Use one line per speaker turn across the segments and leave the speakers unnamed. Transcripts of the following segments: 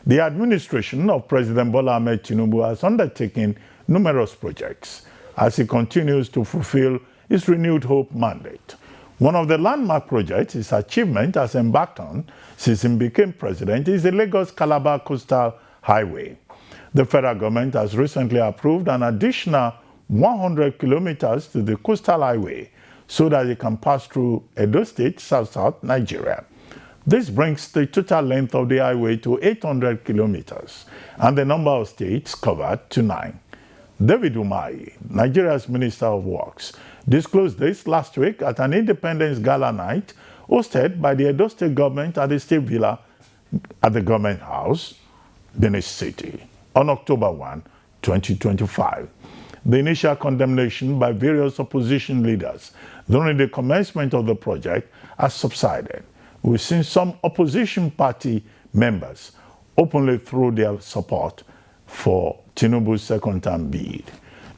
The administration of President Bola Ahmed Tinubu has undertaken numerous projects as he continues to fulfill his renewed hope mandate. One of the landmark projects his achievement has embarked on since he became president is the Lagos-Calabar Coastal Highway. The federal government has recently approved an additional 100 kilometers to the coastal highway so that it can pass through Edo State, South Nigeria. This brings the total length of the highway to 800 kilometers and the number of states covered to 9. David Umahi, Nigeria's Minister of Works, disclosed this last week at an Independence Gala night hosted by the Edo State government at the State Villa at the Government House, Benin City, on October 1, 2025. The initial condemnation by various opposition leaders during the commencement of the project has subsided. We've seen some opposition party members openly throw their support for Tinubu's second-term bid.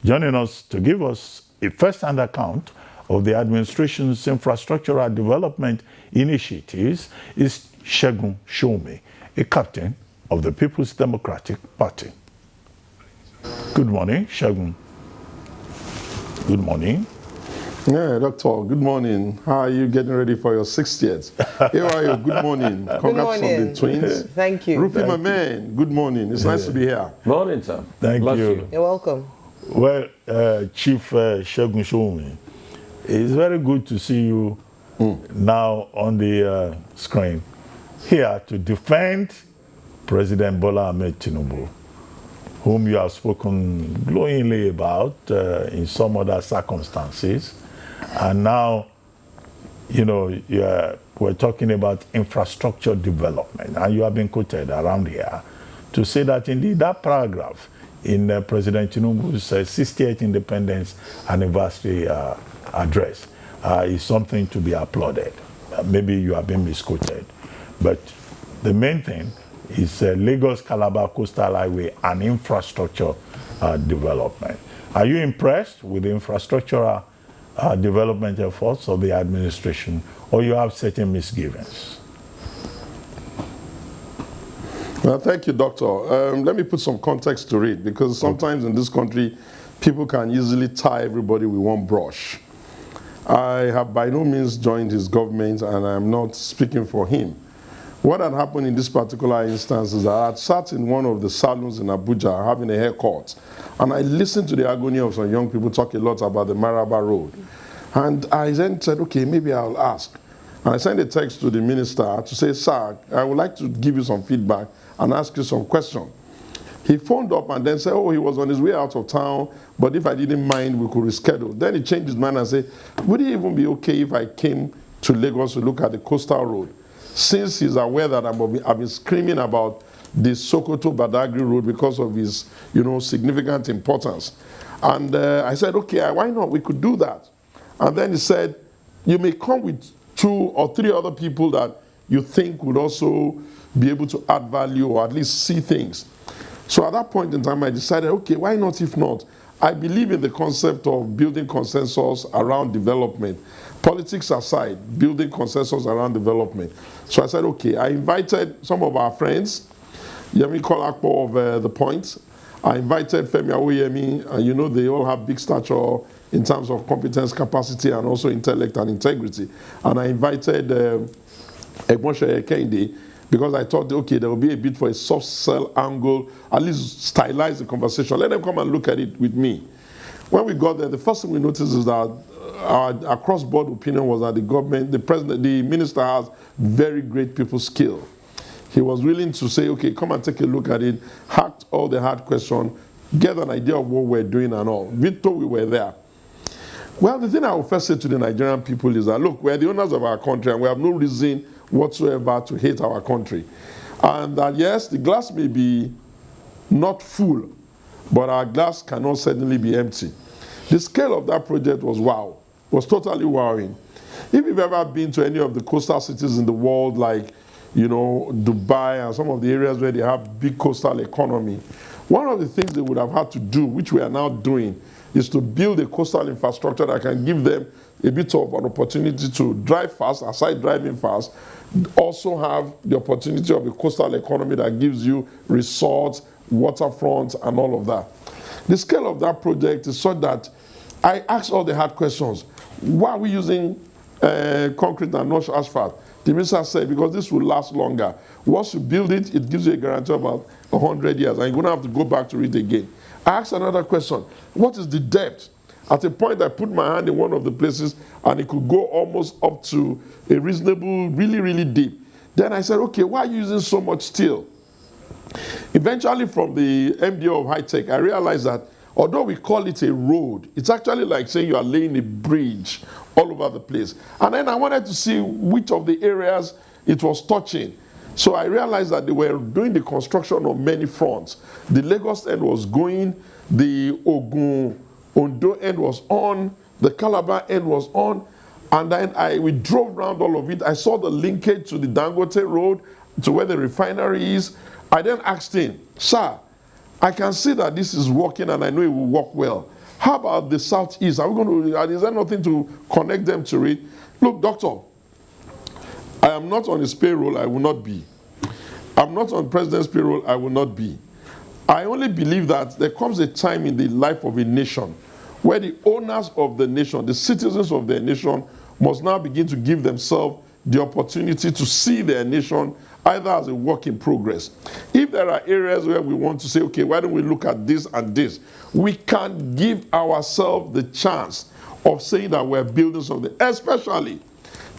Joining us to give us a first-hand account of the administration's infrastructural development initiatives is Segun Sowunmi, a captain of the People's Democratic Party. Good morning, Segun. Good morning.
Yeah, Doctor, good morning. How are you getting ready for your 60th? Here are you. Good morning. Congrats on the twins.
Thank you.
Rufy, my man, good morning. It's nice to be here.
Morning, sir.
Thank you.
You're welcome.
Well, Chief Segun Sowunmi, it's very good to see you now on the screen here to defend President Bola Ahmed Tinubu, whom you have spoken glowingly about in some other circumstances. And now, you know, we're talking about infrastructure development, and you have been quoted around here to say that indeed that paragraph in President Tinubu's 60th Independence Anniversary address is something to be applauded. Maybe you have been misquoted, but the main thing is Lagos-Calabar Coastal Highway and infrastructure development. Are you impressed with the infrastructural development efforts of the administration, or you have certain misgivings?
Well, thank you, Doctor. Let me put some context to it, because sometimes in this country, people can easily tie everybody with one brush. I have by no means joined his government, and I'm not speaking for him. What had happened in this particular instance is that I had sat in one of the salons in Abuja having a haircut, and I listened to the agony of some young people talk a lot about the Maraba Road. And I then said, okay, maybe I'll ask. And I sent a text to the minister to say, sir, I would like to give you some feedback and ask you some questions. He phoned up and then said, oh, he was on his way out of town, but if I didn't mind, we could reschedule. Then he changed his mind and said, would it even be okay if I came to Lagos to look at the coastal road? Since he's aware that I've been screaming about the Sokoto-Badagry road because of his, significant importance. And I said, okay, why not? We could do that. And then he said, you may come with 2 or 3 other people that you think would also be able to add value or at least see things. So at that point in time, I decided, okay, why not if not? I believe in the concept of building consensus around development. Politics aside, building consensus around development. So I said, okay, I invited some of our friends, Yemi Kolakpo of The Point. I invited Femi Awoyemi, and they all have big stature in terms of competence, capacity, and also intellect and integrity. And I invited Egbonshe Kehinde, because I thought, okay, there will be a bit for a soft sell angle, at least stylize the conversation. Let them come and look at it with me. When we got there, the first thing we noticed is that our cross-board opinion was that the minister has very great people skill. He was willing to say, okay, come and take a look at it, hack all the hard questions, get an idea of what we're doing and all. We thought we were there. Well, the thing I will first say to the Nigerian people is that, look, we're the owners of our country and we have no reason whatsoever to hate our country. And that, yes, the glass may be not full, but our glass cannot certainly be empty. The scale of that project was wow, was totally wowing. If you've ever been to any of the coastal cities in the world, like, Dubai and some of the areas where they have big coastal economy, one of the things they would have had to do, which we are now doing, is to build a coastal infrastructure that can give them a bit of an opportunity to drive fast, aside driving fast, also have the opportunity of a coastal economy that gives you resorts, waterfronts, and all of that. The scale of that project is such that I asked all the hard questions. Why are we using concrete and not asphalt? The minister said, because this will last longer. Once you build it, it gives you a guarantee of about 100 years, and you're going to have to go back to it again. I asked another question. What is the depth? At a point, I put my hand in one of the places, and it could go almost up to a reasonable, really, really deep. Then I said, okay, why are you using so much steel? Eventually, from the MD of High Tech, I realized that although we call it a road, it's actually like saying you are laying a bridge all over the place. And then I wanted to see which of the areas it was touching. So I realized that they were doing the construction on many fronts. The Lagos end was going, the Ondo end was on, the Calabar end was on, and then we drove around all of it. I saw the linkage to the Dangote Road, to where the refinery is. I then asked him, sir, I can see that this is working and I know it will work well. How about the southeast? Are we going to, is there nothing to connect them to it? Look, doctor, I am not on his payroll, I will not be. I'm not on president's payroll, I will not be. I only believe that there comes a time in the life of a nation where the owners of the nation, the citizens of their nation, must now begin to give themselves the opportunity to see their nation either as a work in progress. If there are areas where we want to say, okay, why don't we look at this and this, we can give ourselves the chance of saying that we're building something. Especially,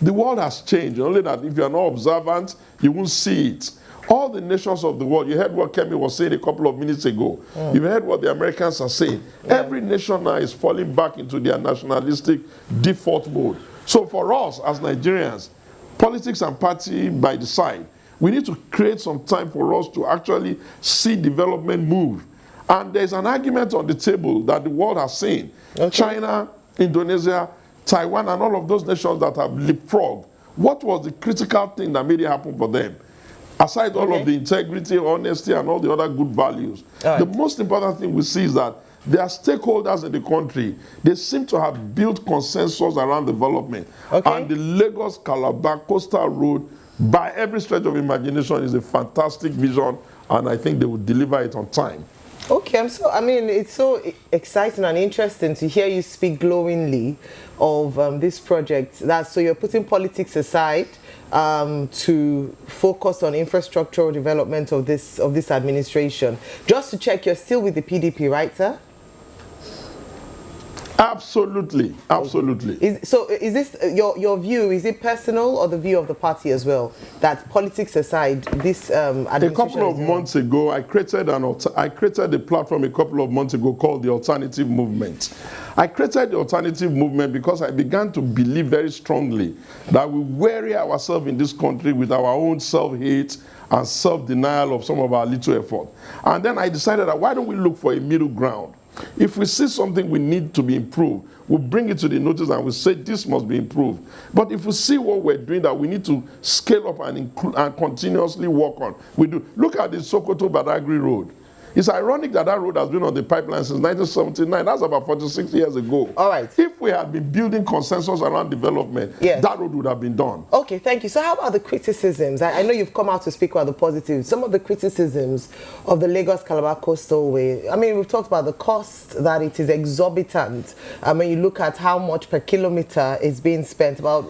the world has changed, only that if you're not observant, you won't see it. All the nations of the world, you heard what Kemi was saying a couple of minutes ago. You've heard what the Americans are saying. Every nation now is falling back into their nationalistic default mode. So for us as Nigerians, politics and party by the side, we need to create some time for us to actually see development move. And there's an argument on the table that the world has seen. Okay. China, Indonesia, Taiwan, and all of those nations that have leapfrogged. What was the critical thing that made it happen for them? Aside all of the integrity, honesty, and all the other good values. The most important thing we see is that their stakeholders in the country, they seem to have built consensus around development. And the Lagos-Calabar Coastal Road, by every stretch of imagination, is a fantastic vision, and I think they will deliver it on time.
Okay, it's so exciting and interesting to hear you speak glowingly of this project. So you're putting politics aside to focus on infrastructural development of this administration. Just to check, you're still with the PDP, right, sir? Absolutely, absolutely. So is this your view? Is it personal or the view of the party as well? That politics aside, this administration. A couple of months ago, I created a platform a couple of months ago called the Alternative Movement. I created the Alternative Movement because I began to believe very strongly that we weary ourselves in this country with our own self-hate and self-denial of some of our little effort. And then I decided that why don't we look for a middle ground? If we see something we need to be improved, we'll bring it to the notice and we'll say this must be improved. But if we see what we're doing that we need to scale up and continuously work on, we do. Look at the Sokoto-Badagry Road. It's ironic that that road has been on the pipeline since 1979. That's about 46 years ago. All right. If we had been building consensus around development, that road would have been done. Okay, thank you. So how about the criticisms? I know you've come out to speak about the positives. Some of the criticisms of the Lagos-Calabar Coastal Way. I mean, we've talked about the cost, that it is exorbitant. I mean, you look at how much per kilometer is being spent, about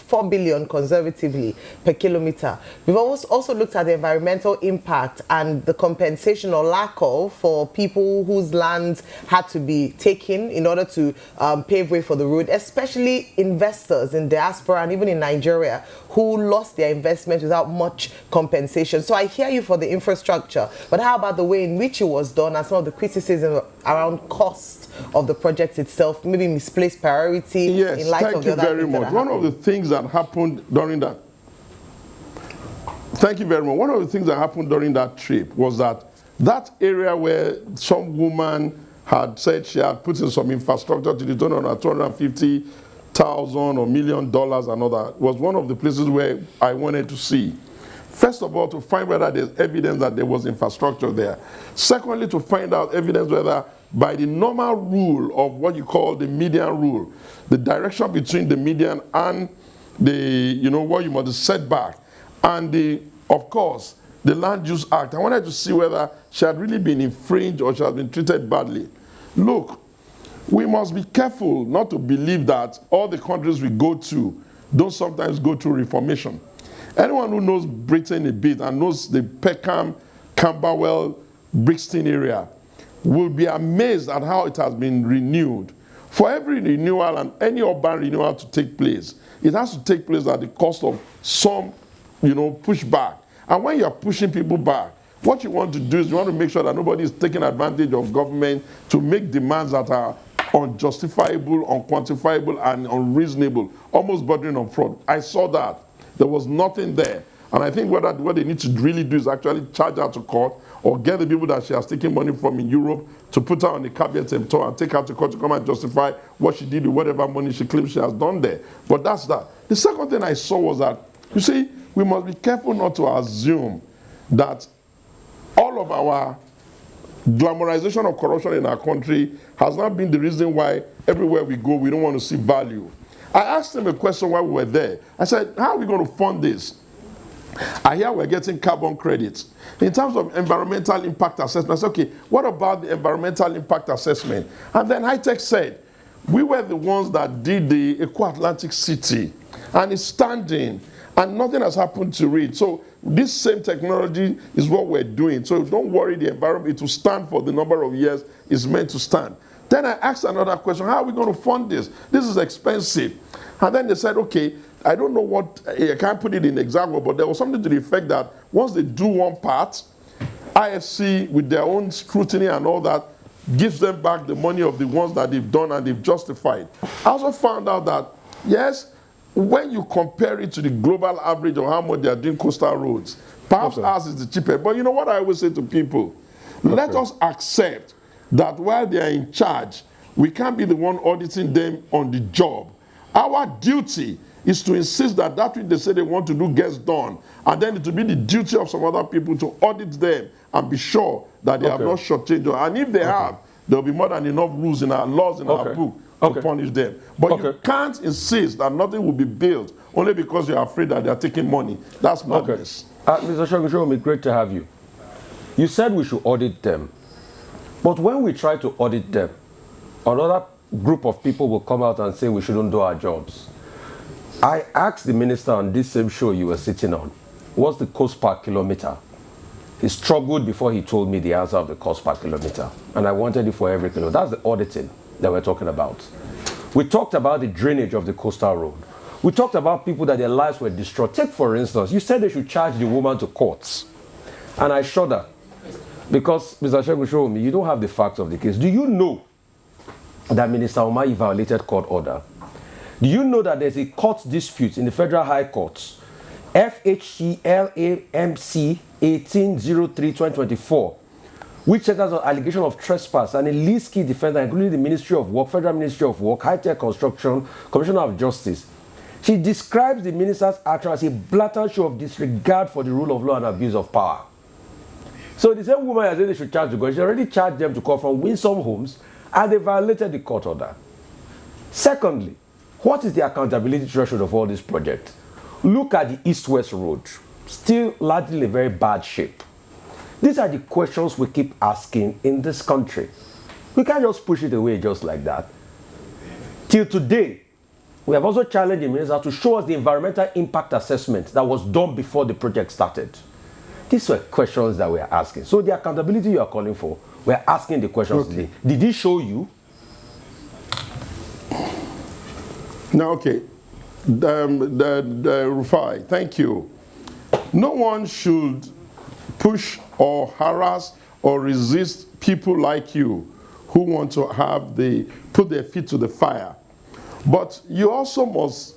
4 billion conservatively per kilometer. We've also looked at the environmental impact and the compensation or lack of for people whose lands had to be taken in order to pave way for the road, especially investors in Diaspora and even in Nigeria who lost their investment without much compensation. So I hear you for the infrastructure, but how about the way in which it was done and some of the criticism around cost of the project itself, maybe misplaced priority in light of the other things that happened? Thank you very much. One of the things that happened during that One of the things that happened during that trip was that area where some woman had said she had put in some infrastructure to the tune of $250,000 or $1 million and all that was one of the places where I wanted to see. First of all, to find whether there's evidence that there was infrastructure there. Secondly, to find out evidence whether
by the normal rule of what you call the median rule, the direction between the median and the, what you must set back, and of course, the Land Use Act. I wanted to see whether she had really been infringed or she had been treated badly. Look, we must be careful not to believe that all the countries we go to don't sometimes go through reformation. Anyone who knows Britain a bit and knows the Peckham, Camberwell, Brixton area will be amazed at how it has been renewed. For every renewal and any urban renewal to take place, it has to take place at the cost of some, pushback. And when you're pushing people back, what you want to do is you want to make sure that nobody is taking advantage of government to make demands that are unjustifiable, unquantifiable, and unreasonable, almost bordering on fraud. I saw that. There was nothing there. And I think what they need to really do is actually charge her to court or get the people that she has taken money from in Europe to put her on the cabinet and take her to court to come and justify what she did with whatever money she claims she has done there. But that's that. The second thing I saw was that, you see, we must be careful not to assume that all of our glamorization of corruption in our country has not been the reason why everywhere we go we don't want to see value. I asked him a question while we were there. I said, how are we going to fund this? I hear we're getting carbon credits. In terms of environmental impact assessment, I said, okay, what about the environmental impact assessment? And then High-Tech said, we were the ones that did the Eco-Atlantic City, and it's standing, and nothing has happened to it. So this same technology is what we're doing. So don't worry, the environment, it will stand for the number of years it's meant to stand. Then I asked another question, how are we going to fund this? This is expensive. And then they said, okay, I don't know what, I can't put it in exact word, but there was something to the effect that once they do one part, IFC, with their own scrutiny and all that, gives them back the money of the ones that they've done and they've justified. I also found out that, yes, when you compare it to the global average of how much they are doing coastal roads, perhaps ours is the cheapest. But you know what I always say to people? Let us accept that while they are in charge, we can't be the one auditing them on the job. Our duty is to insist that that which they say they want to do gets done. And then it will be the duty of some other people to audit them and be sure that they have not shortchanged them. And if they have, there will be more than enough rules in our laws in our book to punish them. But you can't insist that nothing will be built only because you're afraid that they're taking money. That's madness.
Mr. Segun, great to have you. You said we should audit them. But when we try to audit them, another group of people will come out and say we shouldn't do our jobs. I asked the minister on this same show you were sitting on, what's the cost per kilometer? He struggled before he told me the answer of the cost per kilometer. And I wanted it for every kilometer. That's the auditing that we're talking about. We talked about the drainage of the coastal road. We talked about people that their lives were destroyed. Take, for instance, you said they should charge the woman to courts. And I shudder. Because, Mr. Sowunmi, you don't have the facts of the case. Do you know that Minister Umahi violated court order? Do you know that there's a court dispute in the Federal High Court, FHCLAMC 1803-2024, which centers on allegation of trespass, and a least key defendant, including the Ministry of Work, Federal Ministry of Work, High-Tech Construction, Commissioner of Justice. She describes the minister's action as a blatant show of disregard for the rule of law and abuse of power. So the same woman has said they should charge to court. She already charged them to court from Winhomes, and they violated the court order. Secondly, what is the accountability threshold of all this project? Look at the East-West Road, still largely in very bad shape. These are the questions we keep asking in this country. We can't just push it away just like that. Till today, we have also challenged the minister to show us the environmental impact assessment that was done before the project started. These were questions that we are asking. So the accountability you are calling for, we are asking the questions today. Did he show you?
Now, okay, Rufai, thank you. No one should push or harass or resist people like you who want to put their feet to the fire. But you also must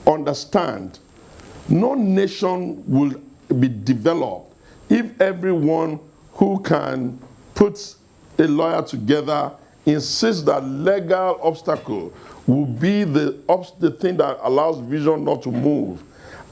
understand, no nation will be developed if everyone who can put a lawyer together insists that legal obstacle will be the thing that allows vision not to move.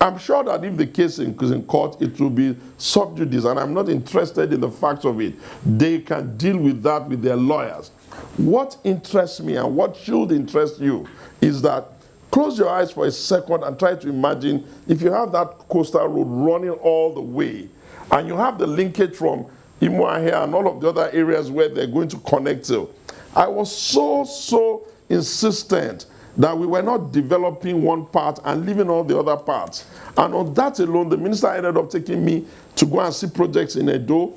I'm sure that if the case is in court, it will be sub judice, and I'm not interested in the facts of it. They can deal with that with their lawyers. What interests me and what should interest you is that close your eyes for a second and try to imagine if you have that coastal road running all the way, and you have the linkage from Imoa here and all of the other areas where they're going to connect to. I was so insistent that we were not developing one part and leaving all the other parts. And on that alone, the minister ended up taking me to go and see projects in Edo,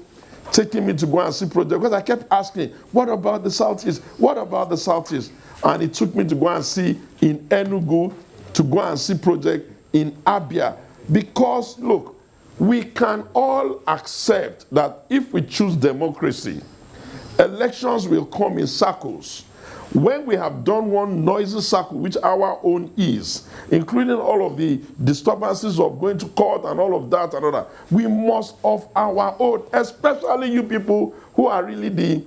taking me to go and see projects, because I kept asking, what about the Southeast? What about the Southeast? And he took me to go and see in Enugu, to go and see project in Abia. Because, look, we can all accept that if we choose democracy, elections will come in circles. When we have done one noisy circle, which our own is, including all of the disturbances of going to court and all of that and all that, we must of our own, especially you people who are really the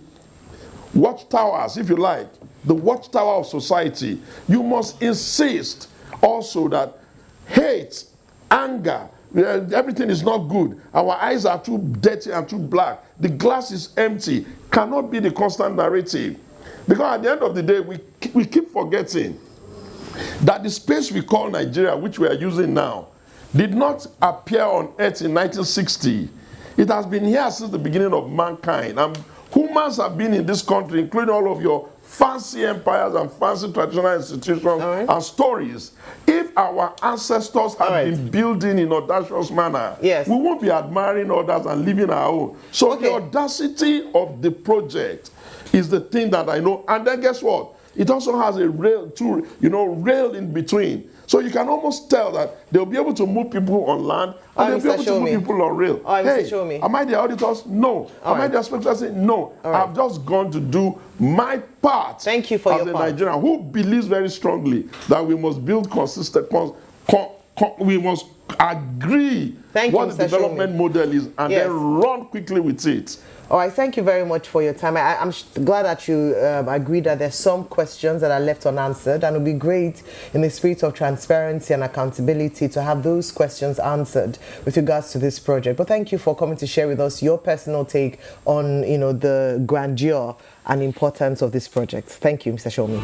watchtowers, if you like, the watchtower of society, you must insist also that hate, anger, everything is not good, our eyes are too dirty and too black, the glass is empty, cannot be the constant narrative. Because at the end of the day, we keep forgetting that the space we call Nigeria, which we are using now, did not appear on earth in 1960. It has been here since the beginning of mankind. And humans have been in this country, including all of your fancy empires and fancy traditional institutions and stories. If our ancestors had been building in audacious manner, we won't be admiring others and living our own. So the audacity of the project is the thing that I know. And then guess what? It also has a rail, rail in between. So you can almost tell that they'll be able to move people on land and they'll be able to move people on rail. Hey, am I the auditors? No. Am I the inspectors? No. I've just gone to do my part.
Thank you for your part.
As a Nigerian who believes very strongly that we must build consistent, we must agree what the development model is and then run quickly with it.
All right, thank you very much for your time. I'm glad that you agree that there's some questions that are left unanswered, and it would be great in the spirit of transparency and accountability to have those questions answered with regards to this project. But thank you for coming to share with us your personal take on, the grandeur and importance of this project. Thank you, Mr. Sowunmi.